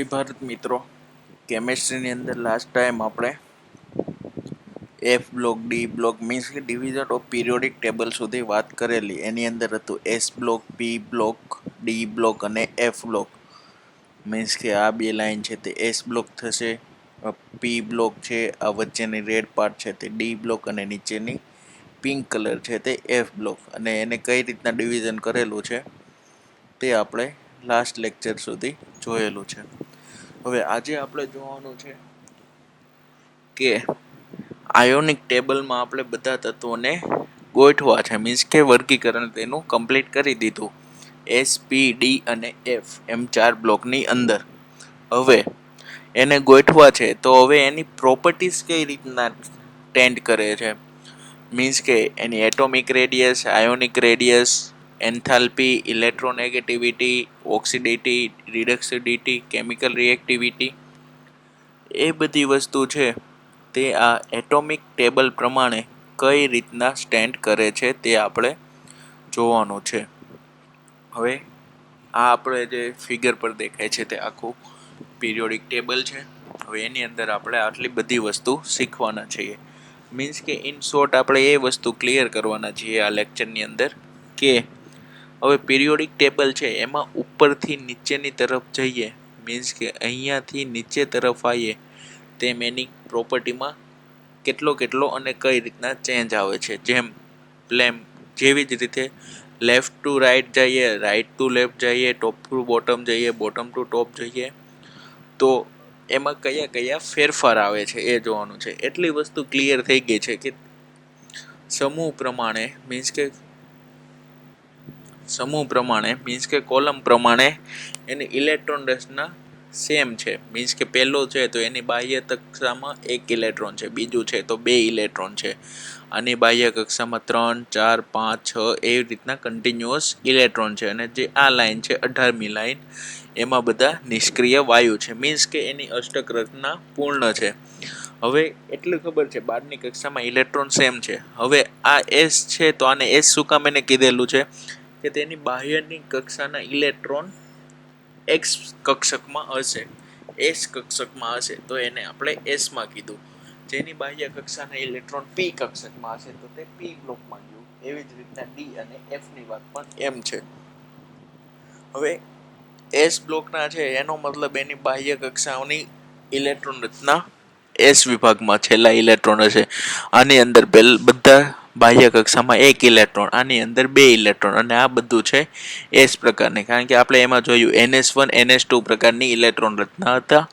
ભારત મિત્રો, કેમેસ્ટ્રીની અંદર last time આપણે F block, D block means કે ડિવિઝન ઓફ પીરિયોડિક ટેબલ સુધી વાત કરેલી. એની અંદર હતું એસ બ્લોક, પી બ્લોક, ડી બ્લોક અને એફ બ્લોક. મીન્સ કે આ બે લાઈન છે તે એસ બ્લોક થશે, પી બ્લોક છે, આ વચ્ચેની રેડ પાર્ટ છે તે ડી બ્લોક અને નીચેની પિંક કલર છે તે એફ બ્લોક. અને એને કઈ રીતના ડિવિઝન કરેલું છે તે આપણે લાસ્ટ લેક્ચર સુધી જોયેલું છે. હવે આજે આપણે જોવાનું છે કે આયોનિક ટેબલમાં આપણે બધા તત્વોને ગોઠવા છે, મીન્સ કે વર્ગીકરણ તેનું કમ્પ્લીટ કરી દીધું એસ, પી, ડી અને એફ એમ 4 બ્લોકની અંદર. હવે એને ગોઠવા છે તો હવે એની પ્રોપર્ટીઝ કઈ રીતના ટેન્ડ કરે છે, મીન્સ કે એની atomic radius, ionic radius, enthalpy, electronegativity, ઓક્સિડિટી, રિડક્સિડિટી, કેમિકલ રિએક્ટિવિટી, એ બધી વસ્તુ છે તે આ એટોમિક ટેબલ પ્રમાણે કઈ રીતના સ્ટેન્ડ કરે છે તે આપણે જોવાનું છે. હવે આ આપણે જે ફિગર પર દેખાય છે તે આખું પીરિયોડિક ટેબલ છે. હવે એની અંદર આપણે આટલી બધી વસ્તુ શીખવાના છીએ. મીન્સ કે ઇન શોર્ટ આપણે એ વસ્તુ ક્લિયર કરવાના છીએ આ લેક્ચરની અંદર કે હવે પીરિયોડિક ટેબલ છે એમાં ઉપરથી નીચેની તરફ જઈએ, મીન્સ કે અહીંયાથી નીચે તરફ આવીએ તેમ એની પ્રોપર્ટીમાં કેટલો અને કઈ રીતના ચેન્જ આવે છે. જેવી જ રીતે લેફ્ટ ટુ રાઈટ જઈએ, રાઈટ ટુ લેફ્ટ જઈએ, ટોપ ટુ બોટમ જઈએ, બોટમ ટુ ટોપ જઈએ તો એમાં કયા ફેરફાર આવે છે એ જોવાનું છે. એટલી વસ્તુ ક્લિયર થઈ ગઈ છે કે સમૂહ પ્રમાણે મીન્સ કે કોલમ પ્રમાણે એની ઇલેક્ટ્રોન રચના સેમ છે. મીન્સ કે પહેલો છે તો એની બાહ્ય કક્ષામાં 1 ઇલેક્ટ્રોન છે, બીજું છે તો 2 ઇલેક્ટ્રોન છે, આની બાહ્ય કક્ષામાં 3, 4, 5, 6 એવી રીતના કન્ટિન્યુઅસ ઇલેક્ટ્રોન છે. અને જે આ લાઈન છે 18મી લાઈન, એમાં બધા નિષ્ક્રિય વાયુ છે, મીન્સ કે એની અષ્ટક રચના પૂર્ણ છે. હવે એટલું ખબર છે 12મી કક્ષામાં ઇલેક્ટ્રોન સેમ છે. હવે આ એસ છે તો આને એસ શું કામ એને કીધેલું છે કે તેની બાહ્યની કક્ષાના ઇલેક્ટ્રોન એક્સ કક્ષકમાં હશે, એસ કક્ષકમાં હશે તો એને આપણે એસમાં કીધું. જેની બાહ્ય કક્ષાના ઇલેક્ટ્રોન પી કક્ષકમાં હશે તો તે પી બ્લોકમાં ગયું. એવી જ રીતના ડી અને એફ ની વાત પણ એમ છે. હવે એસ બ્લોકના છે એનો મતલબ એની બાહ્ય કક્ષાઓની ઇલેક્ટ્રોન રચના એસ વિભાગમાં છેલ્લા ઇલેક્ટ્રોન હશે. આની અંદર બધા બાહ્ય કક્ષામાં 1 ઇલેક્ટ્રોન, આની અંદર 2 ઇલેક્ટ્રોન, અને આ બધું છે એસ પ્રકારની. કારણ કે આપણે એમાં જોયું NS1 NS2 પ્રકારની ઇલેક્ટ્રોન રચના હતા,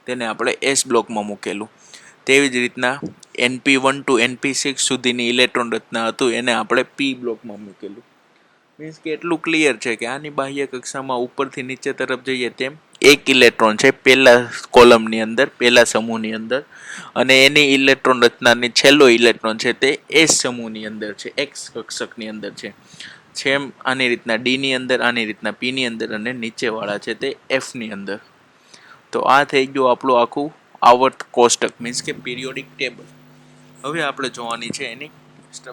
તેને આપણે એસ બ્લોકમાં મૂકેલું. તેવી જ રીતના NP1 to NP6 સુધીની ઇલેક્ટ્રોન રચના હતું એને આપણે પી બ્લોકમાં મૂકેલું. મીન્સ કે એટલું ક્લિયર છે કે આની બાહ્ય કક્ષામાં ઉપરથી નીચે તરફ જઈએ તેમ 1 ઇલેક્ટ્રોન છે પહેલા કોલમની અંદર, પહેલા સમૂહની અંદર, અને એની ઇલેક્ટ્રોન રચનાની છેલ્લો ઇલેક્ટ્રોન છે તે એસ સમૂહની અંદર છે, એક્સ કક્ષકની અંદર છે. સેમ આની રીતના ડી ની અંદર, આની રીતના પી ની અંદર, અને નીચેવાળા છે તે એફ ની અંદર. તો આ થઈ ગયું આપણું આખું આવર્ત કોષ્ટક, મીન્સ કે પીરિયોડિક ટેબલ. હવે આપણે જોવાની છે એની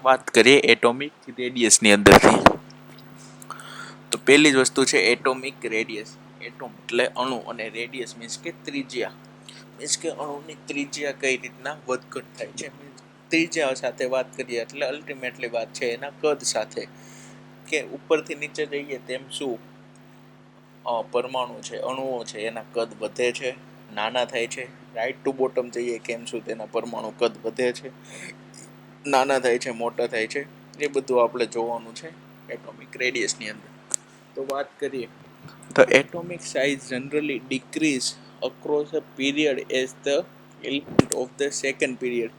વાત કરીએ એટોમિક રેડિયસની અંદરથી. તો પહેલી જ વસ્તુ છે એટોમિક રેડિયસ. એટોમ એટલે અણુ અને રેડિયસ મીન્સ કે ત્રિજ્યા. મીન્સ કે અણુની ત્રિજ્યા કઈ રીતના વધઘટ થાય છે. ત્રિજ્યા સાથે વાત કરીએ એટલે અલ્ટિમેટલી વાત છે એના કદ સાથે, કે ઉપરથી નીચે જઈએ તેમ શું પરમાણુ છે, અણુઓ છે એના કદ વધે છે, નાના થાય છે. રાઈટ ટુ બોટમ જઈએ કેમ શું તેના પરમાણુ કદ વધે છે, નાના થાય છે, મોટા થાય છે. એ બધું આપણે જોવાનું છે એટોમિક રેડિયસની અંદર. તો વાત કરીએ તો atomic size generally decrease across a period as the element of the second period.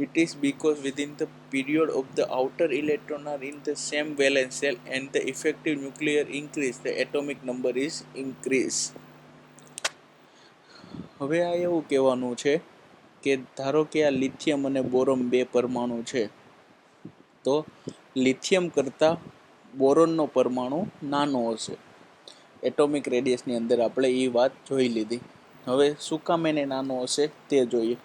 It is because within the period of the outer electron are in the same valence shell and the effective nuclear increase, the atomic number is increase. હવે આ એવું કહેવાનું છે કે ધારો કે આ lithium અને બોરોન 2 પરમાણુ છે, તો લિથિયમ કરતાં બોરોનનો પરમાણુ નાનો હશે. એટોમિક રેડિયસની અંદર આપણે એ વાત જોઈ લીધી. હવે શું કામ એને નાનો હશે તે જોઈએ.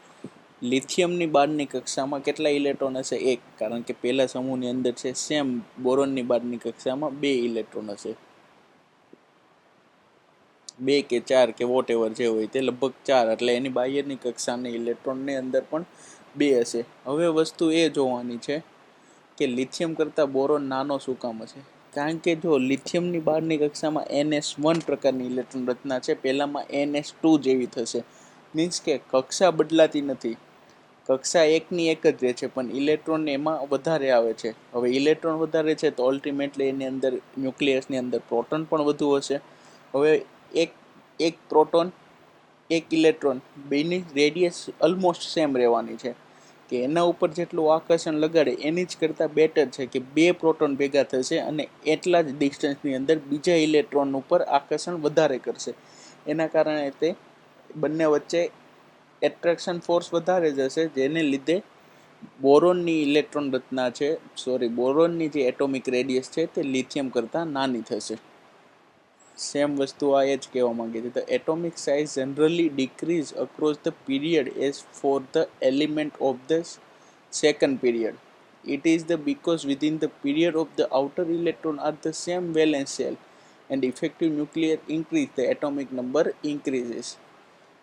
લિથિયમની 12ની કક્ષામાં કેટલા ઇલેક્ટ્રોન હશે? 1, કારણ કે પહેલા સમૂહની અંદર છે. સેમ બોરોનની 12ની કક્ષામાં 2 ઇલેક્ટ્રોન હશે. 2 કે 4 કે વોટ એવર જે હોય તે લગભગ 4, એટલે એની બાહ્યની કક્ષાની ઇલેક્ટ્રોનની અંદર પણ 2 હશે. હવે વસ્તુ એ જોવાની છે કે લિથિયમ કરતાં બોરોન નાનો શું કામ હશે? કારણ કે જો લિથિયમની બહારની કક્ષામાં NS1 પ્રકારની ઇલેક્ટ્રોન રચના છે, પહેલામાં NS2 જેવી થશે. મીન્સ કે કક્ષા બદલાતી નથી, કક્ષા એકની એક જ રહે છે, પણ ઇલેક્ટ્રોન એમાં વધારે આવે છે. હવે ઇલેક્ટ્રોન વધારે છે તો અલ્ટિમેટલી એની અંદર ન્યુક્લિયસની અંદર પ્રોટોન પણ વધુ હશે. હવે એક પ્રોટોન એક ઇલેક્ટ્રોન બેની રેડિયસ ઓલમોસ્ટ સેમ રહેવાની છે, કે એના ઉપર જેટલું આકર્ષણ લગાડે એની જ કરતાં બેટર છે કે 2 પ્રોટોન ભેગા થશે અને એટલા જ ડિસ્ટન્સની અંદર બીજા ઇલેક્ટ્રોન ઉપર આકર્ષણ વધારે કરશે. એના કારણે તે બંને વચ્ચે એટ્રેક્શન ફોર્સ વધારે જશે, જેને લીધે બોરોનની ઇલેક્ટ્રોન રચના છે, બોરોનની જે એટોમિક રેડિયસ છે તે લિથિયમ કરતાં નાની થશે. સેમ વસ્તુ આ એ જ કહેવા માંગે છે. The atomic size generally decrease across the period as for the element of the second period. It is because within the period of the outer electron are the same valence shell and effective nuclear increase, the atomic number increases.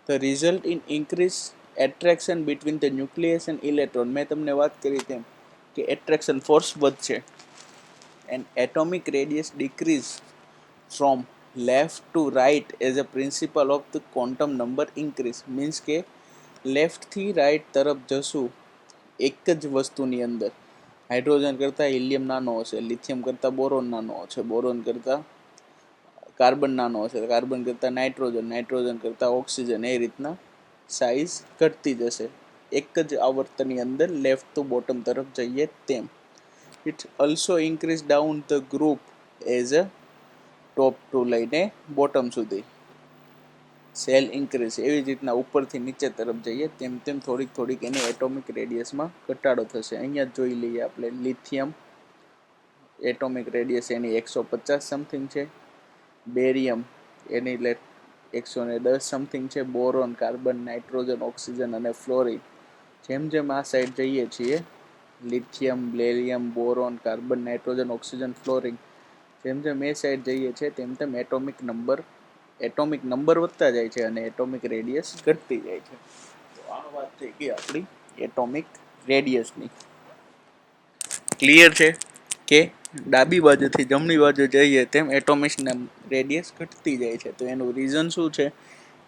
The result in increased attraction between the nucleus and electron. મેં તમને વાત કરી તેમ કે attraction force વધશે and atomic radius decrease from left to right as a principle of the quantum number increase. Means કે left થી right તરફ જશું એક જ વસ્તુની અંદર, હાઇડ્રોજન કરતાં હિલિયમ નાનો હશે, લિથિયમ કરતાં બોરોન નાનો હશે, બોરોન કરતાં કાર્બન નાનો હશે, કાર્બન કરતાં નાઇટ્રોજન કરતાં ઓક્સિજન, એ રીતના સાઇઝ ઘટતી જશે એક જ આવર્તની અંદર લેફ્ટ ટુ બોટમ તરફ જઈએ તેમ. It also increase down the group as a top to લઈને બોટમ સુધી સેલ ઇન્ક્રીઝ, એવી જ રીતના ઉપરથી નીચે તરફ જઈએ તેમ તેમ થોડીક એની એટોમિક રેડિયસમાં ઘટાડો થશે. અહીંયા જ જોઈ લઈએ આપણે, લિથિયમ એટોમિક રેડિયસ એની 150 સમથિંગ છે, બેરિયમ એની 110 સમથિંગ છે, બોરોન, કાર્બન, નાઇટ્રોજન, ઓક્સિજન અને ફ્લોરિન જેમ જેમ આ સાઈડ જઈએ છીએ, lithium, barium, boron, carbon, nitrogen, oxygen, fluorine, જેમ જેમ એ સાઈડ જઈએ છીએ તેમ તેમ એટોમિક નંબર વધતા જાય છે અને એટોમિક રેડિયસ ઘટતી જાય છે. તો આ વાત થઈ ગઈ આપણી એટોમિક રેડિયસની. ક્લિયર છે કે ડાબી બાજુથી જમણી બાજુ જઈએ તેમ એટોમિક રેડિયસ ઘટતી જાય છે. તો એનું રીઝન શું છે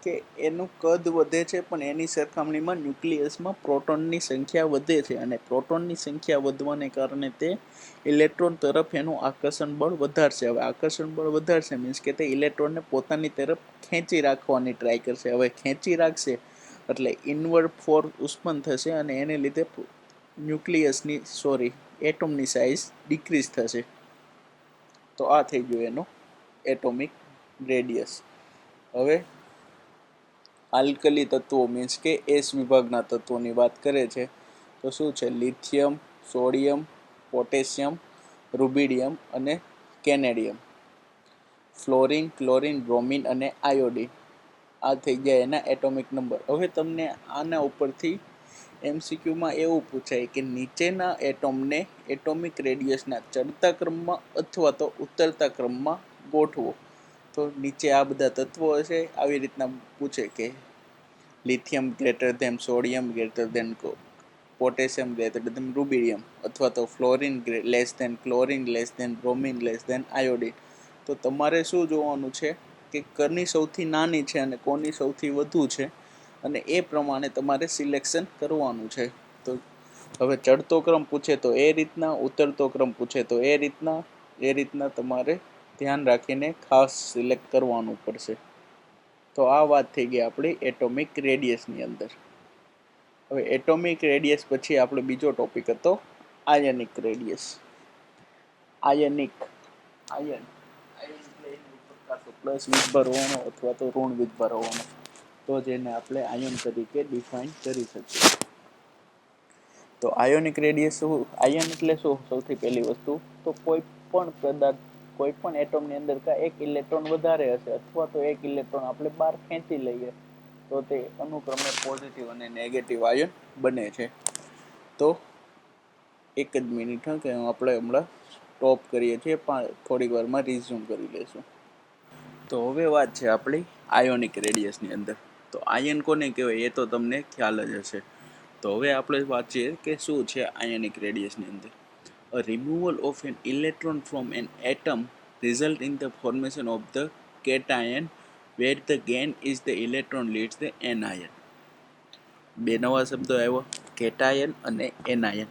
કે એનું કદ વધે છે, પણ એની સરખામણીમાં ન્યુક્લિયસમાં પ્રોટોનની સંખ્યા વધે છે, અને પ્રોટોનની સંખ્યા વધવાને કારણે તે ઇલેક્ટ્રોન તરફ એનું આકર્ષણ બળ વધારશે. હવે આકર્ષણ બળ વધારશે મીન્સ કે તે ઇલેક્ટ્રોનને પોતાની તરફ ખેંચી રાખવાની ટ્રાય કરશે. હવે ખેંચી રાખશે એટલે ઇનવર્ડ ફોર્સ ઉત્પન્ન થશે અને એને લીધે એટમની સાઇઝ ડિક્રીઝ થશે. તો આ થઈ ગયું એનું એટોમિક રેડિયસ. હવે આલ્કલી તત્વો મીન્સ કે એસ વિભાગના તત્વોની વાત કરે છે તો શું છે? લિથિયમ, સોડિયમ, પોટેશિયમ, રૂબિડિયમ અને કેનેડિયમ, ફ્લોરિન, ક્લોરિન, બ્રોમિન અને આયોડિન. આ થઈ ગયા એના એટોમિક નંબર. હવે તમને આના ઉપરથી MCQમાં એવું પૂછાય કે નીચેના એટોમને એટોમિક રેડિયસના ચડતા ક્રમમાં અથવા તો ઉતરતા ક્રમમાં ગોઠવો. તો નીચે આ બધા તત્વો હશે, આવી રીતના પૂછે કે lithium greater than sodium greater than potassium greater than rubidium, અથવા તો fluorine less than chlorine less than bromine less than iodine. તો તમારે શું જોવાનું છે કે કોની સૌથી નાની છે અને કોની સૌથી વધુ છે, અને એ પ્રમાણે તમારે સિલેક્શન કરવાનું છે. તો હવે ચડતો ક્રમ પૂછે તો એ રીતના, ઉતરતો ક્રમ પૂછે તો એ રીતના તમારે ધ્યાન રાખીને ખાસ સિલેક્ટ કરવાનું પડશે. તો આ વાત થઈ ગઈ આપણી એટોમિક રેડિયસની અંદર. હવે એટોમિક રેડિયસ પછી આપણે બીજો ટોપિક હતો આયનિક રેડિયસ. આયન એટલે એની ઉપર કાં તો પ્લસ વીજભાર હોવાનો અથવા તો ઋણ વીજભાર હોવાનો, તો જેને આપણે આયન તરીકે ડિફાઇન કરી શકીએ. તો આયોનિક રેડિયસ શું? આયન એટલે શું? સૌથી પહેલી વસ્તુ તો કોઈ પણ એટમની અંદર એક ઇલેક્ટ્રોન વધારે હશે અથવા તો એક ઇલેક્ટ્રોન આપણે બહાર ખેંચી લઈએ તો તે અનુક્રમે પોઝિટિવ અને નેગેટિવ આયન બને છે. તો એક જ મિનિટ કે આપણે હમણાં સ્ટોપ કરીએ છીએ, થોડીક વારમાં રિઝ્યુમ કરી લઈશું. તો હવે વાત છે આપણી આયોનિક રેડિયસની અંદર. તો આયન કોને કહેવાય એ તો તમને ખ્યાલ જ હશે. તો હવે આપણે વાંચીએ કે શું છે આયોનિક રેડિયસની અંદર. A removal of an electron from an atom result in the formation of the cation where the gain is the electron leads the anion. બે નવા શબ્દો આવ્યો, કેટાયન અને એનાયન.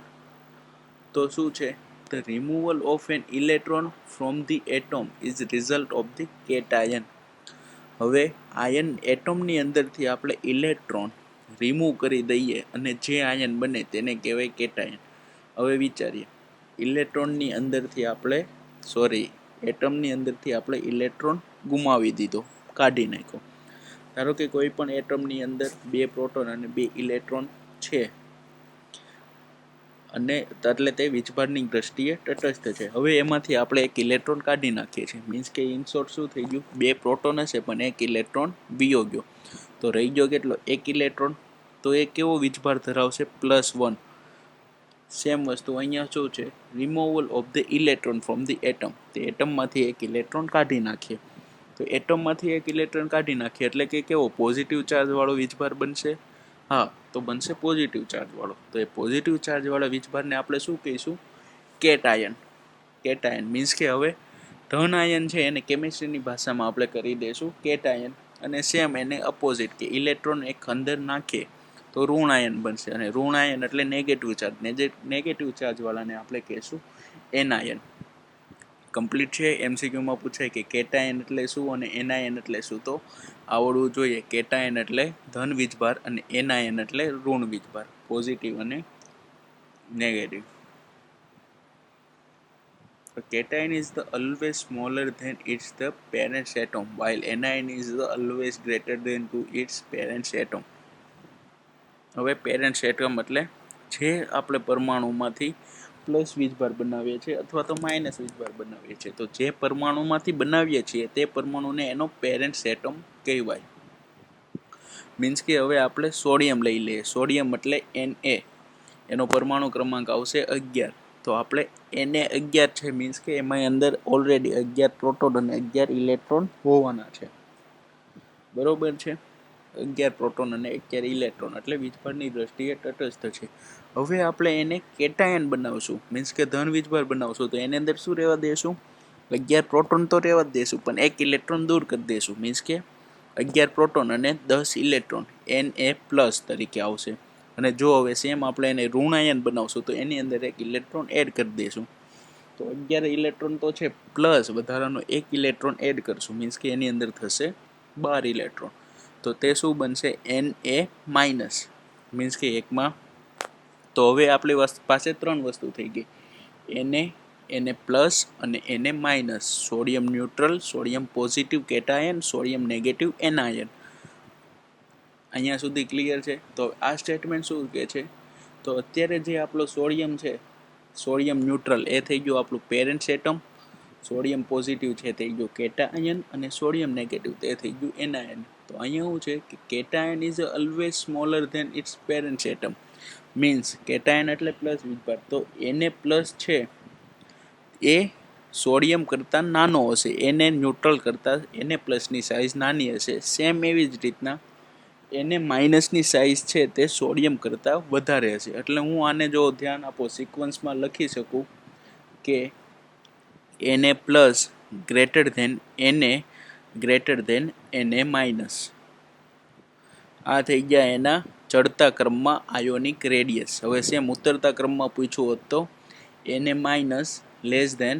તો શું છે? The removal of an electron from the atom is result of the cation. હવે ion એટમની અંદરથી આપણે ઇલેક્ટ્રોન રિમૂવ કરી દઈએ અને જે આયન બને તેને કહેવાય કેટાયન. હવે વિચારીએ, ઇલેક્ટ્રોનની અંદરથી એટમની અંદરથી આપણે ઇલેક્ટ્રોન ગુમાવી દીધો, કાઢી નાખ્યો. ધારો કે કોઈ પણ એટમની અંદર 2 પ્રોટોન અને 2 ઇલેક્ટ્રોન છે અને એટલે તે વીજભારની દ્રષ્ટિએ તટસ્થ છે. હવે એમાંથી આપણે એક ઇલેક્ટ્રોન કાઢી નાખીએ છીએ. મીન્સ કે ઇન શોર્ટ શું થઈ ગયું? 2 પ્રોટોન હશે પણ એક ઇલેક્ટ્રોન વિયો ગયો. તો રહી ગયો કેટલો? એક ઇલેક્ટ્રોન. તો એ કેવો વીજભાર ધરાવશે? +1. સેમ વસ્તુ અહીંયા શું છે? Removal of the electron from the atom. તે એટમમાંથી એક ઇલેક્ટ્રોન કાઢી નાખીએ. તો એટમમાંથી એક ઇલેક્ટ્રોન કાઢી નાખીએ એટલે કે કેવો પોઝિટિવ ચાર્જવાળો વીજભાર બનશે? હા, તો બનશે પોઝિટિવ ચાર્જવાળો. તો એ પોઝિટિવ ચાર્જવાળા વીજભારને આપણે શું કહીશું? કેટાયન. કેટાયન મીન્સ કે હવે ધન આયન છે એને કેમિસ્ટ્રીની ભાષામાં આપણે કરી દઈશું કેટાયન. અને સેમ એને અપોઝિટ કે ઇલેક્ટ્રોન એક અંદર નાખીએ તો ઋણ આયન બનશે. અને ઋણ આયન એટલે નેગેટિવ ચાર્જ. નેગેટિવ ચાર્જવાળાને આપણે કહીશું એનાયન. કમ્પ્લીટ છે. MCQમાં પૂછાય કે કેટાયન એટલે શું અને એનાયન એટલે શું, તો આવડવું જોઈએ. કેટાયન એટલે ધન વીજભાર અને એનાયન એટલે ઋણ વીજભાર, પોઝિટિવ અને negative. A cation is the always smaller than its the parent atom, while anion is the always greater than to its parent atom. હવે પેરેન્ટ એટમ એટલે જે આપણે પરમાણુમાંથી પ્લસ વીજભાર બનાવીએ છીએ અથવા તો માઇનસ વીજભાર બનાવીએ છીએ. તો જે પરમાણુમાંથી બનાવીએ છીએ તે પરમાણુને એનો પેરેન્ટ એટમ કહેવાય. મીન્સ કે હવે આપણે સોડિયમ લઈ લઈએ. સોડિયમ એટલે Na. એનો પરમાણુ ક્રમાંક આવશે 11. તો આપણે Na11 છે મીન્સ કે એમાં અંદર ઓલરેડી 11 પ્રોટોન અને 11 ઇલેક્ટ્રોન હોવાના છે. બરોબર છે? 11 પ્રોટોન અને 11 ઇલેક્ટ્રોન એટલે વીજભારની દ્રષ્ટિએ તટસ્થ છે. હવે આપણે એને કેટાયન બનાવશું, મીન્સ કે ધન વીજભાર બનાવશું. તો એની અંદર શું રહેવા દેશું? 11 પ્રોટોન તો રહેવા જ દેશું પણ એક ઇલેક્ટ્રોન દૂર કરી દેશું. મીન્સ કે 11 પ્રોટોન અને 10 ઇલેક્ટ્રોન Na+ તરીકે આવશે. અને જો હવે સેમ આપણે એને ઋણાયન બનાવશું તો એની અંદર એક ઇલેક્ટ્રોન એડ કરી દઈશું. તો 11 ઇલેક્ટ્રોન તો છે પ્લસ વધારાનો એક ઇલેક્ટ્રોન એડ કરશું. મીન્સ કે એની અંદર થશે 12 ઇલેક્ટ્રોન. તો તે શું બનશે? Na-. મીન્સ કે એકમાં. તો હવે આપણી પાસે 3 વસ્તુ થઈ ગઈ. Na અને Na-. Sodium neutral, sodium positive cation, sodium negative anion. અહીંયા સુધી ક્લિયર છે? તો આ સ્ટેટમેન્ટ શું કહે છે? તો અત્યારે જે આપણો સોડિયમ છે, સોડિયમ ન્યુટ્રલ એ થઈ ગયું આપણું પેરેન્ટ એટમ. સોડિયમ પોઝિટિવ છે થઈ ગયું કેટાયન અને સોડિયમ નેગેટિવ તે થઈ ગયું એનાયન. તો અહીંયા શું છે કે cation is always smaller than its parent atom. Means cation એટલે પ્લસ વીજભાર. તો Na+ છે એ સોડિયમ કરતાં નાનો હશે. Na ન્યુટ્રલ કરતાં Na+ની સાઇઝ નાની હશે. સેમ એવી જ રીતના Na- સાઇઝ છે તે સોડિયમ કરતાં વધારે હશે. એટલે હું આને જો ધ્યાન આપો સિક્વન્સમાં લખી શકું કે Na+ greater than Na greater than Na-. આ થઈ ગયા એના ચડતા ક્રમમાં આયોનિક રેડિયસ. હવે સેમ ઉતરતા ક્રમમાં પૂછવું હોત તો Na- less than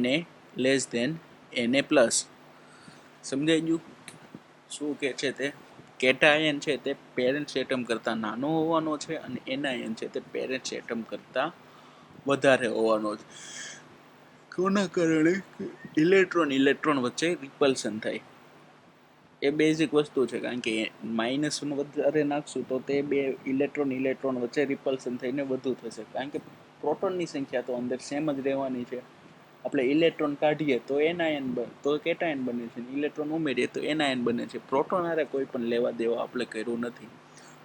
Na less than Na+. સમજાઈ ગયું શું કે છે તે? કેટાયન છે તે પેરેન્ટ એટમ કરતાં નાનો હોવાનો છે અને એનાયન છે તે પેરેન્ટ એટમ કરતાં વધારે હોવાનો છે. કોના કારણે? ઇલેક્ટ્રોન વચ્ચે રિપલ્શન થાય. એ બેઝિક વસ્તુ છે. કારણ કે માઇનસ વધારે નાખશું તો તે બે ઇલેક્ટ્રોન વચ્ચે રિપલ્શન થઈને વધુ થશે. કારણ કે પ્રોટોનની સંખ્યા તો અંદર સેમ જ રહેવાની છે. આપણે ઇલેક્ટ્રોન કાઢીએ તો કેટાયન બને છે, ઇલેક્ટ્રોન ઉમેરીએ તો એનાયન બને છે. પ્રોટોન હારે કોઈ પણ લેવા દેવા આપણે કર્યું નથી.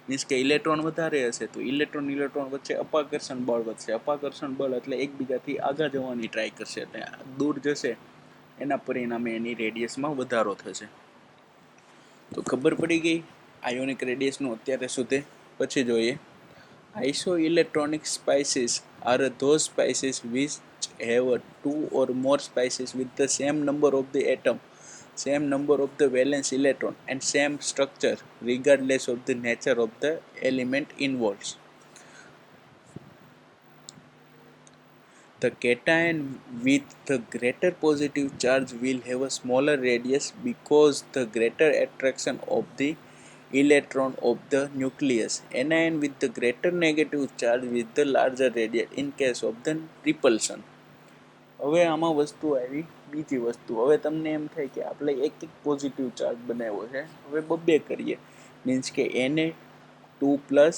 મીન્સ કે ઇલેક્ટ્રોન વધારે હશે તો ઇલેક્ટ્રોન વચ્ચે અપાકર્ષણ બળ વધશે. અપાકર્ષણ બળ એટલે એકબીજાથી આગળ જવાની ટ્રાય કરશે, એટલે દૂર જશે. એના પરિણામે એની રેડિયસમાં વધારો થશે. તો ખબર પડી ગઈ આયોનિક રેડિયસનું અત્યારે સુધી. પછી જોઈએ isoelectronic species are those species which have two or more species with the same number of the atom, same number of the valence electron and same structure regardless of the nature of the element involved. The cation with the greater positive charge will have a smaller radius because the greater attraction of the electron of the nucleus. Anion with the greater negative charge with the larger radius in case of the repulsion. હવે આમાં વસ્તુ આવી બીજી વસ્તુ. હવે તમને એમ થાય કે આપણે એક પોઝિટિવ ચાર્જ બનાવ્યો છે, હવે બબ્બે કરીએ, મીન્સ કે Na2+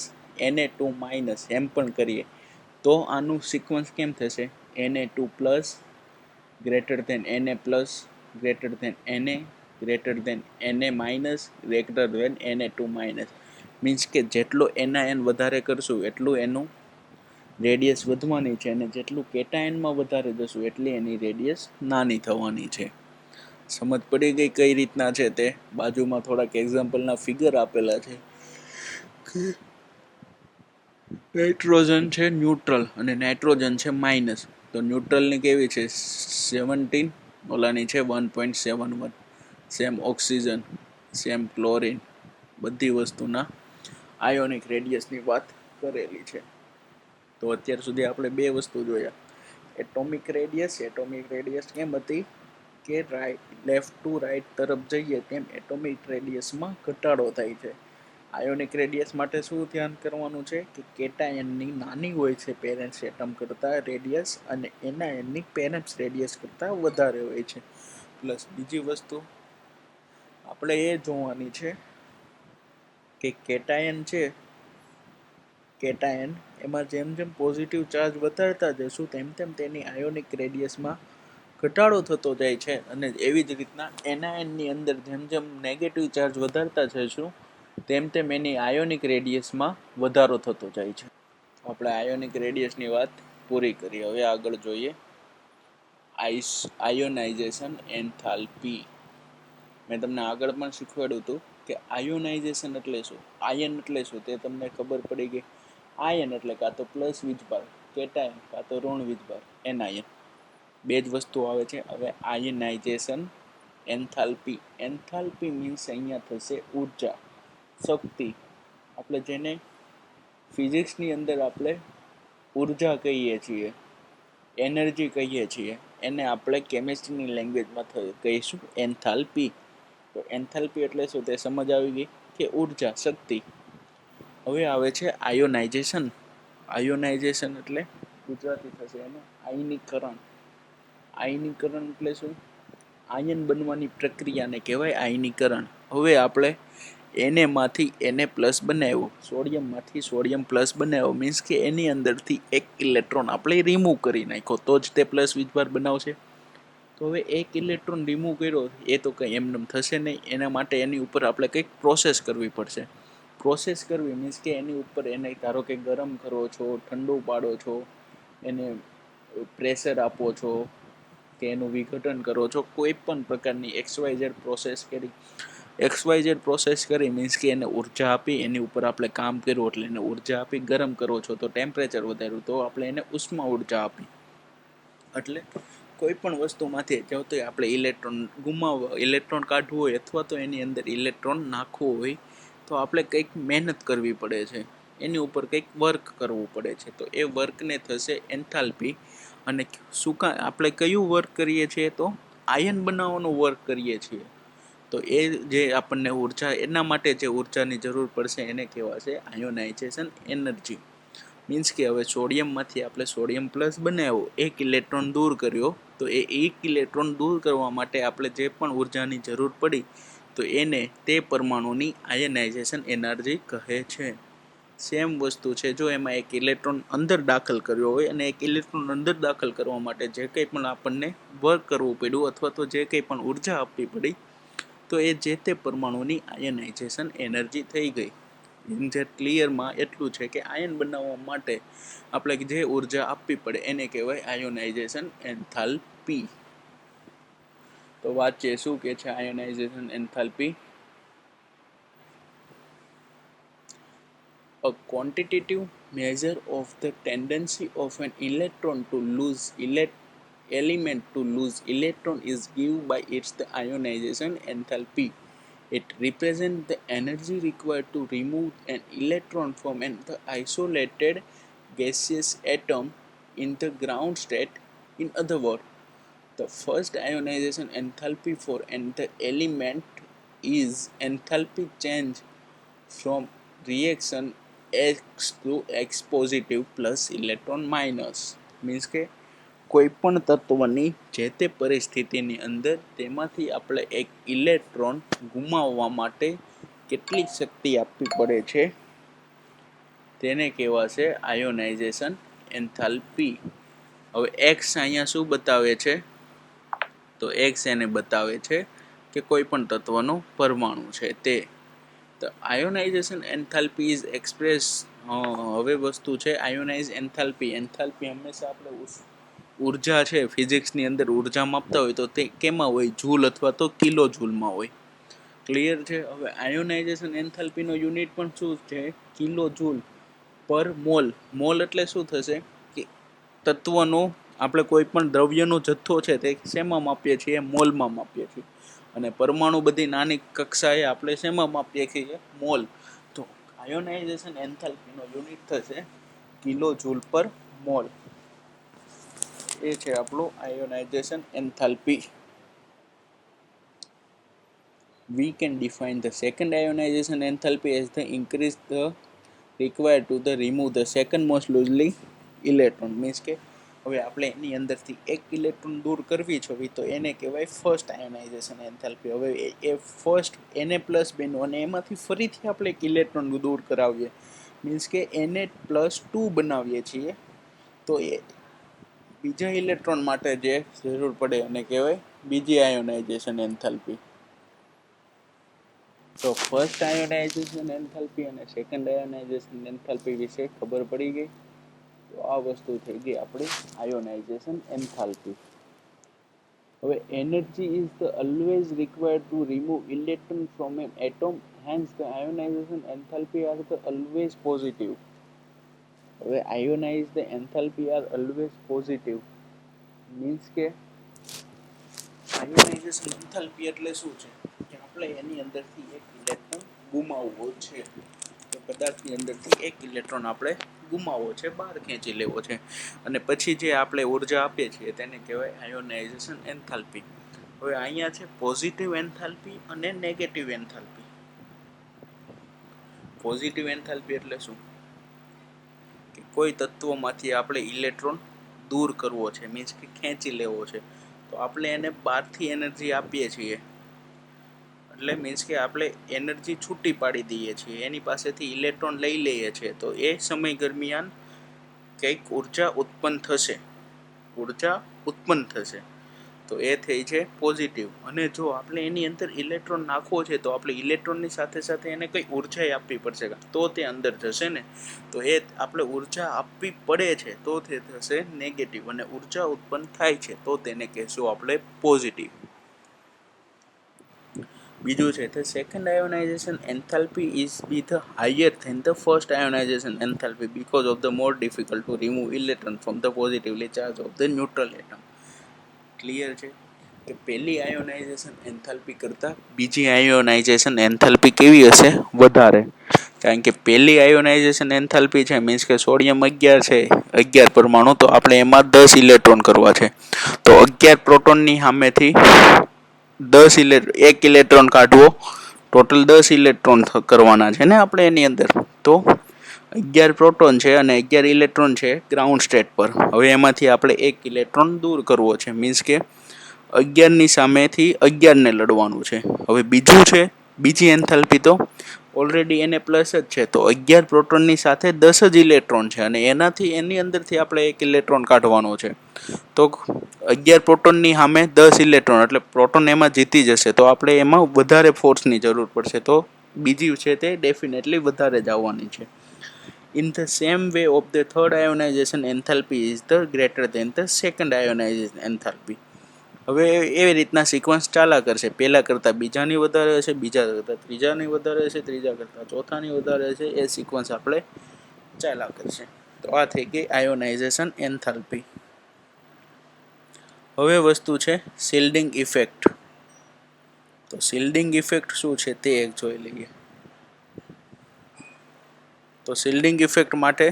Na2- એમ પણ કરીએ તો આનું સિક્વન્સ કેમ થશે? Na2+ greater than Na+, greater than Na, greater than Na-, greater than Na2-. Means કે જેટલો એનાયન વધારે કરશું એટલું એનું રેડિયસ વધવાની છે, અને જેટલું કેટાયનમાં વધારે જશું એટલી એની રેડિયસ નાની થવાની છે. સમજ પડી ગઈ કઈ રીતના છે તે? બાજુમાં થોડાક એક્ઝામ્પલના ફિગર આપેલા છે. નાઇટ્રોજન છે ન્યુટ્રલ અને નાઇટ્રોજન છે માઇનસ. તો ન્યુટ્રલની કેવી છે 17, ઓલાની છે 1.71. સેમ ઓક્સિજન, સેમ ક્લોરિન, બધી વસ્તુના આયોનિક રેડિયસની વાત કરેલી છે. તો અત્યાર સુધી આપણે બે વસ્તુ જોયા. એટોમિક રેડિયસ કેમ હતી કે લેફ્ટ ટુ રાઈટ તરફ જઈએ તેમ એટોમિક રેડિયસમાં ઘટાડો થાય છે. આયોનિક રેડિયસ માટે શું ધ્યાન કરવાનું છે કે કેટાયનની નાની હોય છે પેરેન્ટ્સ એટમ કરતાં રેડિયસ, અને એનાયનની પેરેન્ટ્સ રેડિયસ કરતાં વધારે હોય છે. પ્લસ બીજી વસ્તુ આપણે એ જોવાની છે કે કેટાયન છે, કેટાયન એમાં જેમ જેમ પોઝિટિવ ચાર્જ વધારતા જશું તેમ તેમ તેની આયોનિક રેડિયસમાં ઘટાડો થતો જાય છે, અને એવી જ રીતના એનાયનની અંદર જેમ જેમ નેગેટિવ ચાર્જ વધારતા જઈશું તેમ તેમ એની આયોનિક રેડિયસમાં વધારો થતો જાય છે. આપણે આયોનિક રેડિયસની વાત પૂરી કરી. હવે આગળ જોઈએ આયોનાઇઝેશન એન્થાલ્પી. મેં તમને આગળ પણ શીખવાડ્યું હતું કે આયોનાઇઝેશન એટલે શું, આયન એટલે શું તે તમને ખબર પડી ગઈ. આયન એટલે કાં તો પ્લસ વીજભાર, કેટાયન કાં તો ઋણ વીજભાર, એનાયન. બે જ વસ્તુ આવે છે. હવે આયનાઇઝેશન એન્થાલ્પી. એન્થાલ્પી મીન્સ અહીંયા થશે ઉર્જા, શક્તિ. આપણે જેને ફિઝિક્સની અંદર આપણે ઉર્જા કહીએ છીએ, એનર્જી કહીએ છીએ, એને આપણે કેમિસ્ટ્રીની લેંગ્વેજમાં કહીશું એન્થાલ્પી. તો એન્થાલ્પી એટલે શું તે સમજ આવી ગઈ કે ઉર્જા, શક્તિ. હવે આવે છે આયોનાઇઝેશન. આયોનાઇઝેશન એટલે ગુજરાતી થશે એનું આયનીકરણ. આયનીકરણ એટલે શું? આયન બનવાની પ્રક્રિયાને કહેવાય આયનીકરણ. હવે આપણે માંથી Na+ બનાવ્યો, સોડિયમમાંથી સોડિયમ પ્લસ બનાવ્યો, મીન્સ કે એની અંદરથી એક ઇલેક્ટ્રોન આપણે રિમૂવ કરી નાખ્યો તો જ તે પ્લસ વીજભાર બનાવશે. તો હવે એક ઇલેક્ટ્રોન રિમૂવ કર્યો એ તો કંઈ એમને થશે નહીં. એના માટે એની ઉપર આપણે કંઈક પ્રોસેસ કરવી પડશે. પ્રોસેસ કરવી મીન્સ કે એની ઉપર એને ધારો કે ગરમ કરો છો, ઠંડુ પાડો છો, એને પ્રેશર આપો છો કે એનું વિઘટન કરો છો, કોઈ પણ પ્રકારની XYZ પ્રોસેસ કરી મીન્સ કે એને ઉર્જા આપી, એની ઉપર આપણે કામ કર્યું એટલે એને ઉર્જા આપી. ગરમ કરો છો તો ટેમ્પરેચર વધાર્યું તો આપણે એને ઉષ્મા ઉર્જા આપી. એટલે કોઈ પણ વસ્તુમાંથી જો તો આપણે ઇલેક્ટ્રોન કાઢવું હોય અથવા તો એની અંદર ઇલેક્ટ્રોન નાખવું હોય તો આપણે કંઈક મહેનત કરવી પડે છે, એની ઉપર કંઈક વર્ક કરવું પડે છે. તો એ વર્કને થશે એન્થાલ્પી. અને આપણે કયું વર્ક કરીએ છીએ? તો આયન બનાવવાનું વર્ક કરીએ છીએ. તો એ જે આપણને ઉર્જા, એના માટે જે ઉર્જાની જરૂર પડશે એને કહેવાશે આયોનાઇઝેશન એનર્જી. મીન્સ કે હવે સોડિયમમાંથી આપણે સોડિયમ પ્લસ બનાવ્યો, એક ઇલેક્ટ્રોન દૂર કર્યો, તો એ એક ઇલેક્ટ્રોન દૂર કરવા માટે આપણે જે પણ ઉર્જાની જરૂર પડી તો એને તે પરમાણુની આયનાઇઝેશન એનર્જી કહે છે. સેમ વસ્તુ છે, જો એમાં એક ઇલેક્ટ્રોન અંદર દાખલ કર્યો હોય અને એક ઇલેક્ટ્રોન અંદર દાખલ કરવા માટે જે કંઈ પણ આપણને વર્ક કરવું પડ્યું અથવા તો જે કંઈ પણ ઉર્જા આપવી પડી તો એ જે તે પરમાણુની આયનાઇઝેશન એનર્જી થઈ ગઈ. જે ક્લિયરમાં એટલું છે કે આયન બનાવવા માટે આપણે જે ઉર્જા આપવી પડે એને કહેવાય આયોનાઇઝેશન એન્થાલ્પી. તો વાંચીએ શું કે છે ionisation enthalpy. A quantitative measure of the tendency of an electron to lose element to lose electron is given by its the ionization enthalpy. It represents the energy required to remove an electron from an the isolated gaseous atom in the ground state. In other words, the first ionization enthalpy for an the element is enthalpy change from reaction X to X positive plus electron minus. Means કે કોઈ પણ તત્વની જે તે પરિસ્થિતિની અંદર તેમાંથી આપણે એક ઇલેક્ટ્રોન ગુમાવવા માટે કેટલી શક્તિ આપવી પડે છે તેને કહેવાશે આયોનાઇઝેશન એન્થાલ્પી. હવે એક્સ અહીંયા શું બતાવે છે તો એક્સ એને બતાવે છે કે કોઈ પણ તત્વનો પરમાણુ છે તે. The ionization enthalpy is expressed હવે વસ્તુ છે આયોનાઇઝ એન્થાલ્પી. એન્થાલ્પી હંમેશા આપણે ઉર્જા છે ફિઝિક્સની અંદર ઉર્જા માપતા હોય તો તે કેમાં હોય જૂલ અથવા તો કિલો જૂલમાં હોય. ક્લિયર છે. હવે આયોનાઇઝેશન એન્થાલ્પીનો યુનિટ પણ શું છે કિલો જૂલ પર મોલ. મોલ એટલે શું થશે કે તત્વનો આપણે કોઈ પણ દ્રવ્યનો જથ્થો છે તે શેમાં માપીએ છીએ મોલમાં માપીએ છીએ અને પરમાણુ બધી નાની કક્ષાએ આપણે શેમાં માપીએ છીએ મોલ. તો આયોનાઇઝેશન એન્થાલ્પીનો યુનિટ થશે કિલો જૂલ પર મોલ. એ છે આપણું ionisation enthalpy. We can define the second ionization enthalpy as the increase the required to the remove the second most loosely electron. Means કે હવે આપણે એની અંદરથી એક ઇલેક્ટ્રોન દૂર કરવી છે તો એને કહેવાય ફર્સ્ટ આયોનાઇઝેશન એન્થાલ્પી. હવે એ ફર્સ્ટ એને પ્લસ બન્યું અને એમાંથી ફરીથી આપણે એક ઇલેક્ટ્રોન દૂર કરાવીએ મીન્સ કે એને +2 બનાવીએ છીએ તો એ બીજા ઇલેક્ટ્રોન માટે જે જરૂર પડે એને કહેવાય બીજી આયોનાઇઝેશન એન્થાલ્પી. તો ફર્સ્ટ આયોનાઇઝેશન એન્થાલ્પી અને સેકન્ડ આયોનાઇઝેશન એન્થાલ્પી વિશે ખબર પડી ગઈ. તો આ વસ્તુ થઈ ગઈ આપણી આયોનાઇઝેશન એન્થાલ્પી. હવે energy is the always required to remove electron from an atom, hence the ionization enthalpy are the always positive. હવે ionize the enthalpy are always positive means કે આયોનાઇઝેશન એન્થાલ્પી એટલે શું છે કે આપણે એની અંદરથી એક ઇલેક્ટ્રોન ગુમાવવો છે. તો પદાર્થની અંદરથી એક ઇલેક્ટ્રોન આપણે ગુમાવવો છે, બહાર ખેંચી લેવો છે અને પછી જે આપણે ઉર્જા આપીએ છીએ તેને કહેવાય આયોનાઇઝેશન એન્થાલ્પી. હવે અહીંયા છે પોઝિટિવ એન્થાલ્પી અને નેગેટિવ એન્થાલ્પી. પોઝિટિવ એન્થાલ્પી એટલે શું કે કોઈ તત્વમાંથી આપણે ઇલેક્ટ્રોન દૂર કરવો છે મીન્સ કે ખેંચી લેવો છે તો આપણે એને બહારથી એનર્જી આપીએ છીએ એટલે મીન્સ કે આપણે એનર્જી છૂટી પાડી દઈએ છીએ, એની પાસેથી ઇલેક્ટ્રોન લઈ લઈએ છીએ તો એ સમય દરમિયાન કંઈક ઉર્જા ઉત્પન્ન થશે તો એ થઈ છે પોઝિટિવ. અને જો આપણે એની અંદર ઇલેક્ટ્રોન નાખવો છે તો આપણે ઇલેક્ટ્રોનની સાથે સાથે એને કંઈ ઉર્જા આપવી પડશે તો તે અંદર જશે ને. તો એ આપણે ઉર્જા આપવી પડે છે તો તે થશે નેગેટિવ અને ઉર્જા ઉત્પન્ન થાય છે તો તેને કહેશું આપણે પોઝિટિવ. બીજું છે the second ionization enthalpy is be the higher than the first ionization enthalpy because of the more difficult to remove electron from the positively charged of the neutral atom. Clear છે કે પહેલી ionisation enthalpy કરતાં બીજી ionisation enthalpy કેવી હશે વધારે. કારણ કે પહેલી આયોનાઇઝેશન એન્થાલ્પી છે મીન્સ કે સોડિયમ 11 છે 11 પરમાણુ તો આપણે એમાં 10 ઇલેક્ટ્રોન કરવા છે તો 11 પ્રોટોનની સામેથી 1 ઇલેક્ટ્રોન કાઢવો, ટોટલ 10 ઇલેક્ટ્રોન કરવાના છે ને આપણે એની અંદર. તો 11 પ્રોટોન છે અને 11 ઇલેક્ટ્રોન છે ગ્રાઉન્ડ સ્ટેટ પર. હવે એમાંથી આપણે 1 ઇલેક્ટ્રોન દૂર કરવો છે મીન્સ કે 11ની સામેથી 11ને લડવાનું છે. હવે બીજું છે બીજી એન્થાલ્પી તો ઓલરેડી એને પ્લસ જ છે તો 11 પ્રોટોનની સાથે 10 જ ઇલેક્ટ્રોન છે અને એની અંદરથી આપણે 1 ઇલેક્ટ્રોન કાઢવાનો છે તો 11 પ્રોટોનની સામે 10 ઇલેક્ટ્રોન એટલે પ્રોટોન એમાં જીતી જશે તો આપણે એમાં વધારે ફોર્સની જરૂર પડશે તો બીજી છે તે ડેફિનેટલી વધારે જ આવવાની છે. In the same way of the third ionization enthalpy is the greater than the second ionization enthalpy. હવે એવી રીતના સિક્વન્સ ચાલા કરશે, પહેલાં કરતાં બીજાની વધારે હશે, બીજા કરતાં ત્રીજાની વધારે હશે, ત્રીજા કરતાં ચોથાની વધારે હશે, એ સિક્વન્સ આપણે ચાલા કરશે. તો આ થઈ ગઈ આયોનાઇઝેશન એન્થાલ્પી. હવે વસ્તુ છે શિલ્ડિંગ ઇફેક્ટ. તો શિલ્ડિંગ ઇફેક્ટ શું છે તે એક જોઈ લઈએ. તો શિલ્ડિંગ ઇફેક્ટ માટે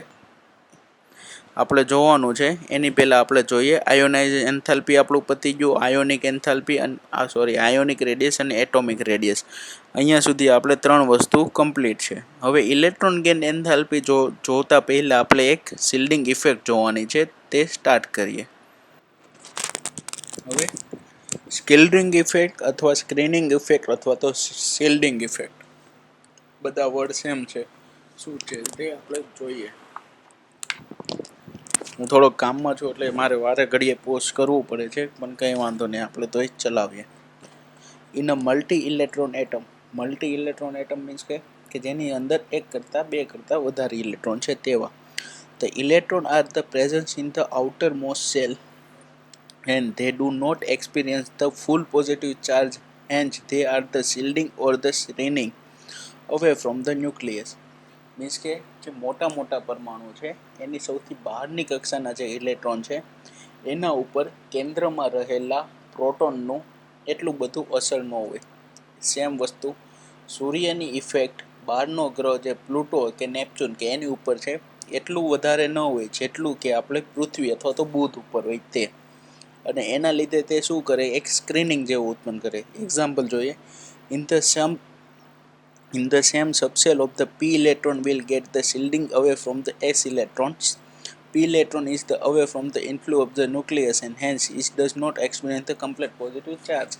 આપણે જોવાનું છે, એની પહેલાં આપણે જોઈએ આયોનાઇઝ એન્થાલ્પી આપણું પતી ગયું, આયોનિક એન્થાલ્પી આયોનિક રેડિયસ અને એટોમિક રેડિયસ. અહીંયા સુધી આપણે 3 વસ્તુ કમ્પ્લીટ છે. હવે ઇલેક્ટ્રોન ગેઇન એન્થાલ્પી જોતા પહેલાં આપણે એક શિલ્ડિંગ ઇફેક્ટ જોવાની છે, તે સ્ટાર્ટ કરીએ. હવે શિલ્ડિંગ ઇફેક્ટ અથવા સ્ક્રીનિંગ ઇફેક્ટ અથવા તો શિલ્ડિંગ ઇફેક્ટ બધા વર્ડ સેમ છે. શું છે તે આપણે જોઈએ. હું થોડોક કામમાં છું એટલે મારે વારે ઘડીએ પોઝ કરવું પડે છે, પણ કંઈ વાંધો નહીં, આપણે તો જ ચલાવીએ. In a multi electron atom. Multi electron atom means કે જેની અંદર એક કરતાં બે કરતાં વધારે ઇલેક્ટ્રોન છે તેવા. The electron are the presence in the outermost shell and they do not experience the full positive charge, hence they are the shielding or the screening away from the nucleus. Means કે જે મોટા મોટા પરમાણુ છે એની સૌથી બહારની કક્ષાના જે ઇલેક્ટ્રોન છે એના ઉપર કેન્દ્રમાં રહેલા પ્રોટોનનું એટલું બધું અસર ન હોય. સેમ વસ્તુ સૂર્યની ઇફેક્ટ બહારનો ગ્રહ જે પ્લુટો કે નેપચ્યુન કે એની ઉપર છે એટલું વધારે ન હોય જેટલું કે આપણે પૃથ્વી અથવા તો બુધ ઉપર હોય તે. અને એના લીધે તે શું કરે, એક સ્ક્રીનિંગ જેવું ઉત્પન્ન કરે. એક્ઝામ્પલ જોઈએ. In the same subshell of the p electron will get the shielding away from the s electrons. P electron is the away from the inflow of the nucleus and hence it does not experience the complete positive charge.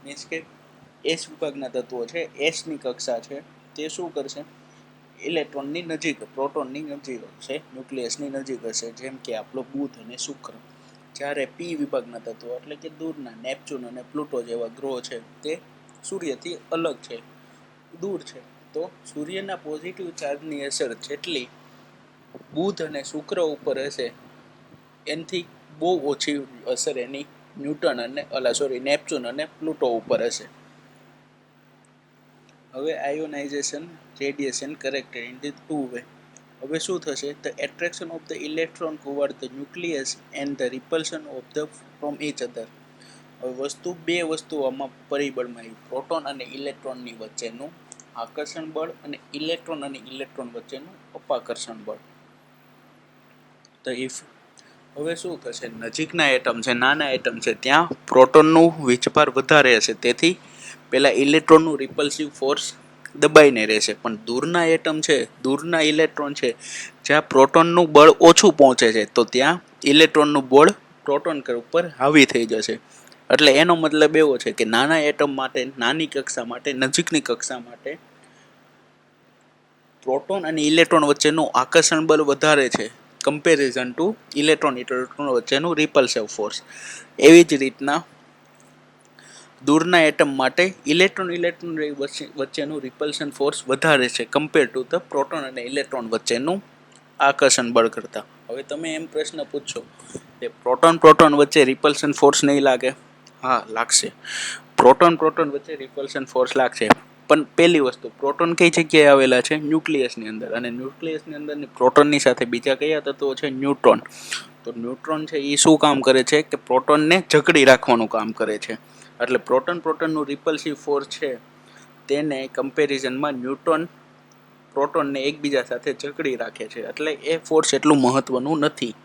Means કે S વિભાગના તત્વો છે, એસની કક્ષા છે, તે શું કરશે, ઇલેક્ટ્રોનની નજીક, પ્રોટોનની નજીક હશે, ન્યુક્લિયસની નજીક હશે, જેમ કે આપણો બુધ અને શુક્ર. જ્યારે પી વિભાગના તત્વો એટલે કે દૂરના નેપચ્યુન અને પ્લુટો જેવા ગ્રહો છે તે સૂર્યથી અલગ છે, દૂર છે. તો સૂર્યના પોઝિટિવ ચાર્જની અસર જેટલી બુધ અને શુક્ર ઉપર હશે એનાથી બહુ ઓછી અસર એની નેપચ્યુન અને પ્લુટો ઉપર હશે. હવે ionization radiation corrected in the 2 way. હવે શું થશે, the attraction of the electron toward the nucleus and the repulsion of the from each other. હવે બે વસ્તુ આમાં પરિબળમાં આવી, પ્રોટોન અને ઇલેક્ટ્રોનની વચ્ચેનું આકર્ષણ બળ અને ઇલેક્ટ્રોન અને ઇલેક્ટ્રોન વચ્ચેનું અપાકર્ષણ બળ. તો હવે શું થશે, નજીકના એટમ છે, નાના એટમ છે, ત્યાં પ્રોટોનનું વીજભાર વધારે હશે, તેથી પેલા ઇલેક્ટ્રોનનું રિપલ્સિવ ફોર્સ દબાઈને રહેશે. પણ દૂરના એટમ છે, દૂરના ઇલેક્ટ્રોન છે, જ્યાં પ્રોટોનનું બળ ઓછું પહોંચે છે, તો ત્યાં ઇલેક્ટ્રોનનું બળ પ્રોટોન ઉપર હાવી થઈ જશે. એટલે એનો મતલબ એવો છે કે નાના એટમ માટે, નાની કક્ષા માટે, નજીકની કક્ષા માટે પ્રોટોન અને ઇલેક્ટ્રોન વચ્ચેનું આકર્ષણ બળ વધારે છે કમ્પેરિઝન ટુ ઇલેક્ટ્રોન વચ્ચેનું રિપલ્સિવ ફોર્સ. એવી જ રીતના દૂરના એટમ માટે ઇલેક્ટ્રોન વચ્ચેનું રિપલ્શન ફોર્સ વધારે છે કમ્પેર ટુ ધ પ્રોટોન અને ઇલેક્ટ્રોન વચ્ચેનું આકર્ષણ બળ કરતાં. હવે તમે એમ પ્રશ્ન પૂછશો કે પ્રોટોન વચ્ચે રિપલ્શન ફોર્સ નહીં લાગે? હા, લાગશે. પ્રોટોન વચ્ચે રિપલ્શન ફોર્સ લાગશે. પણ પહેલી વસ્તુ, પ્રોટોન કઈ જગ્યાએ આવેલા છે? ન્યુક્લિયસની અંદર. અને ન્યુક્લિયસની અંદરની પ્રોટોનની સાથે બીજા કયા તત્વો છે? ન્યુટ્રોન. તો ન્યુટ્રોન છે એ શું કામ કરે છે કે પ્રોટોનને જકડી રાખવાનું કામ કરે છે. એટલે પ્રોટોનનું રિપલ્સિવ ફોર્સ છે તેને કમ્પેરિઝનમાં ન્યુટ્રોન પ્રોટોનને એકબીજા સાથે જકડી રાખે છે, એટલે એ ફોર્સ એટલું મહત્વનું નથી.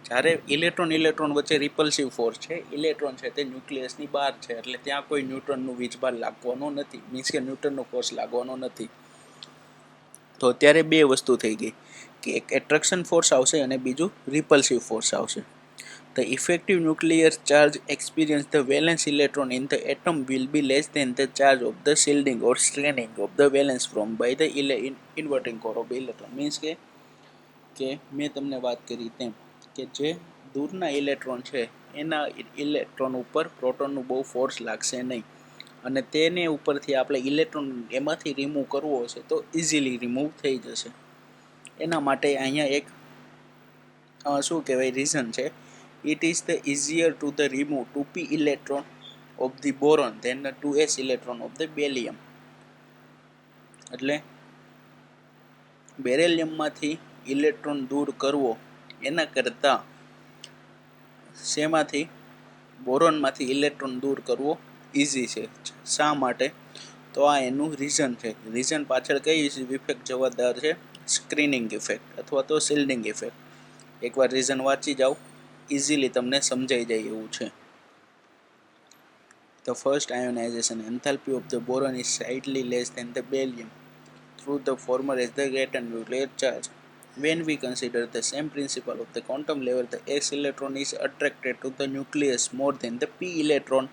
જ્યારે ઇલેક્ટ્રોન વચ્ચે રિપલ્સિવ ફોર્સ છે, ઇલેક્ટ્રોન છે તે ન્યુક્લિયસની બહાર છે, એટલે ત્યાં કોઈ ન્યુટ્રોનનું વીજભાર લાગવાનો નથી, મીન્સ કે ન્યુટ્રોનનો ફોર્સ લાગવાનો નથી. તો અત્યારે બે વસ્તુ થઈ ગઈ કે એક એટ્રેક્શન ફોર્સ આવશે અને બીજું રિપલ્સિવ ફોર્સ આવશે. The effective nuclear charge experienced the valence electron in the atom will be less than the charge of the shielding or screening of the valence from by the inverting core of the electron. Means કે મેં તમને વાત કરી તેમ કે જે દૂરના electron છે એના ઇલેક્ટ્રોન ઉપર પ્રોટોનનું બહુ ફોર્સ લાગશે નહીં, અને તેને ઉપરથી આપણે ઇલેક્ટ્રોન એમાંથી રિમૂવ કરવો હશે તો ઇઝીલી રિમૂવ થઈ જશે. એના માટે અહીંયા એક શું કહેવાય રીઝન છે. It is the easier to the remove 2p electron of the boron than the 2s electron of the beryllium. એટલે બેરિલિયમમાંથી ઇલેક્ટ્રોન દૂર કરવો એના કરતાં શેમાંથી બોરોનમાંથી ઇલેક્ટ્રોન દૂર કરવો ઇઝી છે. શા માટે? તો આ એનું રીઝન છે. રીઝન પાછળ કઈ ઇફેક્ટ જવાબદાર છે? સ્ક્રીનિંગ ઇફેક્ટ અથવા તો શિલ્ડિંગ ઇફેક્ટ. એકવાર રીઝન વાંચી જાઓ, ઇઝીલી તમને સમજાઈ જાય એવું છે. The first ionization enthalpy of the boron is slightly less than the beryllium. Through the former has the greater nuclear charge. When we consider the same principle of the quantum level, the s electron is attracted to the nucleus more than the p electron.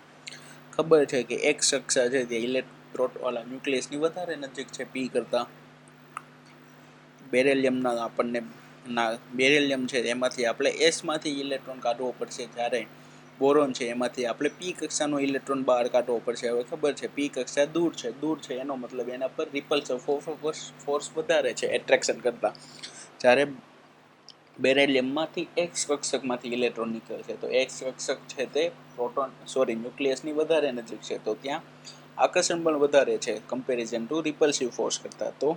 ખબર છે કે x કક્ષા છે તે electron વાળા ન્યુક્લિયસની વધારે નજીક છે p કરતાં. બેરિલિયમના આપણને બેરિલિયમ છે એમાંથી આપણે s માંથી ઇલેક્ટ્રોન કાઢવો પડશે, જ્યારે બોરોન છે એમાંથી આપણે p કક્ષાનો ઇલેક્ટ્રોન બહાર કાઢવો પડશે. હવે ખબર છે p કક્ષા દૂર છે એનો મતલબ એના પર રિપલ્સિવ ફોર્સ વધારે છે એટ્રેક્શન કરતાં, જ્યારે બેરિલિયમમાંથી x કક્ષકમાંથી ઇલેક્ટ્રોન નીકળે છે. તો x કક્ષક છે તે ન્યુક્લિયસની વધારે નજીક છે, તો ત્યાં આકર્ષણ બળ વધારે છે કમ્પેરિઝન ટુ રિપલ્સિવ ફોર્સ કરતાં. તો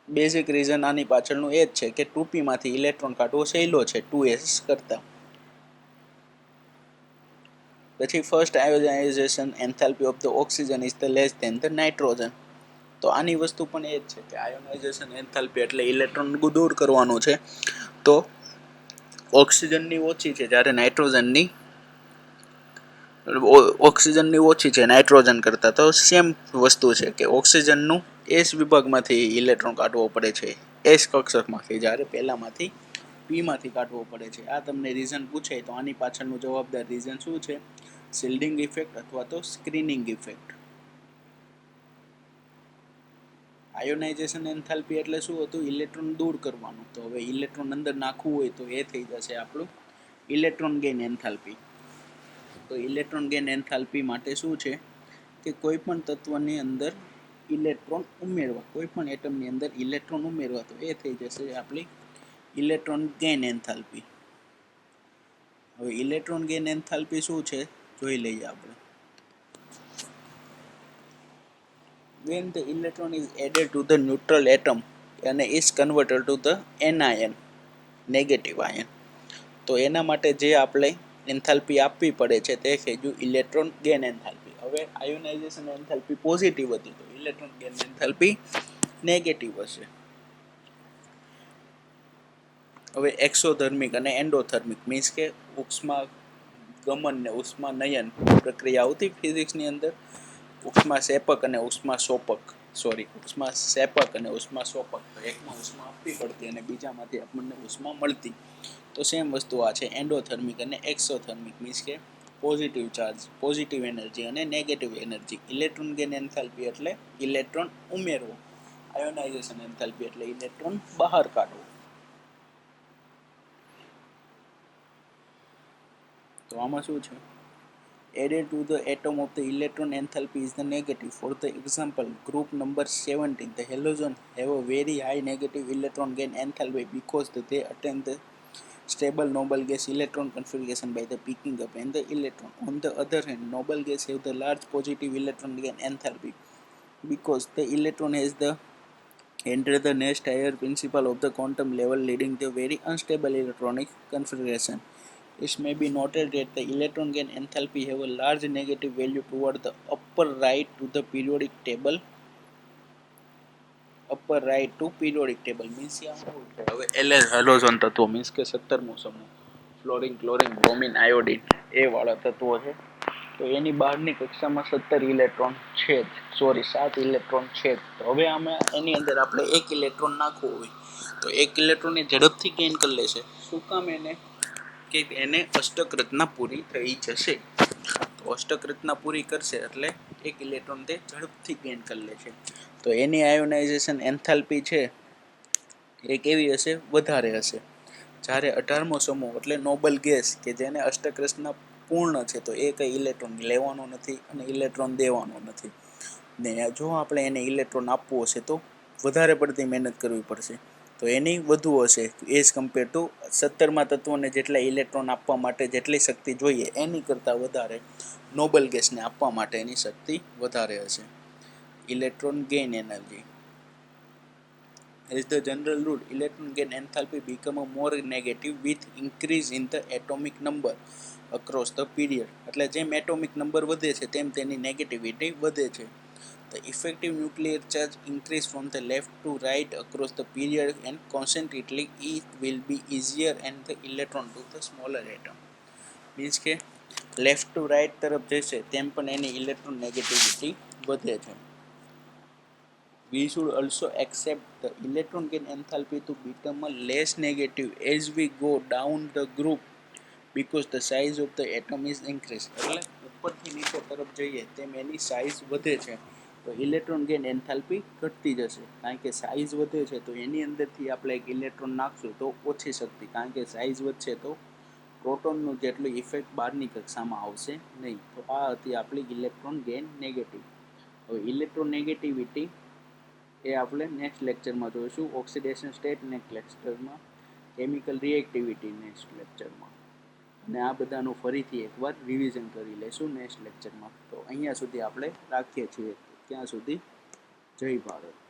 બેઝિક રીઝન આની પાછળનું એ જ છે કે 2p માંથી ઇલેક્ટ્રોન કાઢવો સહેલો છે 2s કરતાં. પછી first ionisation enthalpy of the oxygen is the less than the nitrogen. તો આની વસ્તુ પણ એ જ છે કે આયોનાઇઝેશન એન્થાલ્પી એટલે ઇલેક્ટ્રોન દૂર કરવાનું છે, તો ઓક્સિજનની ઓછી છે જ્યારે નાઇટ્રોજનની ઓછી છે નાઇટ્રોજન કરતાં. તો સેમ વસ્તુ છે કે ઓક્સિજનનું એસ વિભાગમાંથી ઇલેક્ટ્રોન કાઢવો પડે છે એસ કક્ષકમાંથી, જ્યારે પહેલામાંથી પીમાંથી કાઢવો પડે છે. આ તમને રીઝન પૂછે તો આની પાછળનું જવાબદાર રીઝન શું છે? શિલ્ડિંગ ઇફેક્ટ અથવા તો સ્ક્રીનિંગ ઇફેક્ટ. આયોનાઇઝેશન એન્થાલ્પી એટલે શું હતું? ઇલેક્ટ્રોન દૂર કરવાનું. તો હવે ઇલેક્ટ્રોન અંદર નાખવું હોય તો એ થઈ જશે આપણું ઇલેક્ટ્રોન ગેઇન એન્થાલ્પી. તો ઇલેક્ટ્રોન ગેઇન એન્થાલ્પી માટે શું છે કે કોઈ પણ તત્વની અંદર ઇલેક્ટ્રોન ઉમેરવા, કોઈ પણ એટમની અંદર ઇલેક્ટ્રોન ઉમેરવા, તો એ થઈ જશે આપણી ઇલેક્ટ્રોન ગેઇન એન્થાલ્પી. હવે ઇલેક્ટ્રોન ગેઇન એન્થાલ્પી શું છે જોઈ લઈએ આપણે. When the electron is added to the neutral atom and is converted to the anion, negative ion, તો એના માટે જે આપણે એન્થાલ્પી આપવી પડે છે તે છે જો ઇલેક્ટ્રોન ગેઇન એન્થાલ્પી. હવે આયોનાઇઝેશન એન્થાલ્પી પોઝિટિવ હતી તો ઇલેક્ટ્રોન ગેઇન એન્થાલ્પી નેગેટિવ હશે. હવે એક્સોધર્મિક અને એન્ડોથર્મિક મીન્સ કે ઉષ્મા ગમન ને ઉષ્મા નયન પ્રક્રિયા આવતી ફિઝિક્સની અંદર. ઉષ્મા શેપક અને ઉષ્મા શોપક અને ઉષ્મા શોપક. તો એકમાં ઉષ્મા આપવી પડતી અને બીજામાંથી આપણને ઉષ્મા મળતી. તો સેમ વસ્તુ આ છે એન્ડોથર્મિક અને એક્સોથર્મિક મીન્સ કે પોઝિટિવ ચાર્જ, પોઝિટિવ એનર્જી અને negative energy. Electron gain enthalpy એટલે ઇલેક્ટ્રોન ઉમેરવો, આયોનાઇઝેશન એન્થાલ્પી એટલે ઇલેક્ટ્રોન બહાર કાઢવો. તો આમાં શું છે? Added to the atom of the electron enthalpy is the negative. For the example, group number 17, the halogen have a very high negative electron gain enthalpy because they attain the stable noble gas electron configuration by the picking up and the electron. On the other hand, noble gas have the large positive electron gain enthalpy because the electron has the enter the next higher principle of the quantum level, leading to very unstable electronic configuration. It may be noted that the electron gain enthalpy have a large negative value toward the upper right to periodic table means હવે LS halogen તત્વો means કે 17મો સમૂહ fluorine chlorine bromine iodine એ વાળા તત્વો છે. તો એની બહારની કક્ષામાં 17 ઇલેક્ટ્રોન છે, 7 ઇલેક્ટ્રોન છે. તો હવે આમાં એની અંદર આપણે એક ઇલેક્ટ્રોન નાખવું હોય તો એક ઇલેક્ટ્રોનને ઝડપથી ગેઇન કરી લેશે. શું કામ? કે એને અષ્ટક રચના પૂરી થઈ જશે. તો અષ્ટક રચના પૂરી કરશે એટલે એક ઇલેક્ટ્રોન તે ઝડપથી ગેઇન કરી લે છે. તો એની આયોનાઇઝેશન એન્થાલ્પી છે એ કેવી હશે? વધારે હશે. જ્યારે 18મો સમૂહ એટલે નોબલ ગેસ કે જેને અષ્ટક રચના પૂર્ણ છે તો એ કંઈ ઇલેક્ટ્રોન લેવાનો નથી અને ઇલેક્ટ્રોન દેવાનો નથી. ને જો આપણે એને ઇલેક્ટ્રોન આપવો હશે તો વધારે પડતી મહેનત કરવી પડશે. તો એની વધુ હશે એઝ કમ્પેર ટુ 17મા તત્વને જેટલા ઇલેક્ટ્રોન આપવા માટે જેટલી શક્તિ જોઈએ એની કરતાં વધારે નોબલ ગેસને આપવા માટે એની શક્તિ વધારે હશે. Electron gain energy. As the general rule, electron gain enthalpy become a more negative with increase in the atomic number across the period. એટલે જેમ એટોમિક નંબર વધે છે તેમ તેની નેગેટિવિટી વધે છે. The effective nuclear charge increase from the left to right across the period and consequently it will be easier and the electron to the smaller atom. Means કે left to right તરફ જશે તેમ પણ એની electron negativity વધે છે. We should also accept the electron gain enthalpy to become a less negative as we go down the group because the size of the atom is increased. એટલે ઉપરથી નીચે તરફ જઈએ તેમ એની સાઇઝ વધે છે તો ઇલેક્ટ્રોન ગેન એન્થાલ્પી ઘટતી જશે કારણ કે સાઇઝ વધે છે તો એની અંદરથી આપણે એક ઇલેક્ટ્રોન નાખશું તો ઓછી શક્તિ કારણ કે સાઇઝ વધશે તો પ્રોટોનનું જેટલું ઇફેક્ટ બહારની કક્ષામાં આવશે નહીં. તો આ હતી આપણી ઇલેક્ટ્રોન ગેન નેગેટિવ. હવે ઇલેક્ટ્રોન નેગેટિવિટી એ આપણે નેક્સ્ટ લેક્ચરમાં જોઈશું. ઓક્સિડેશન સ્ટેટ નેક્સ્ટ લેક્ચરમાં, કેમિકલ રિએક્ટિવિટી નેક્સ્ટ લેક્ચરમાં, અને આ બધાનું ફરીથી એકવાર રિવિઝન કરી લઈશું નેક્સ્ટ લેક્ચરમાં. તો અહીંયા સુધી આપણે રાખીએ છીએ. ત્યાં સુધી જય ભારત.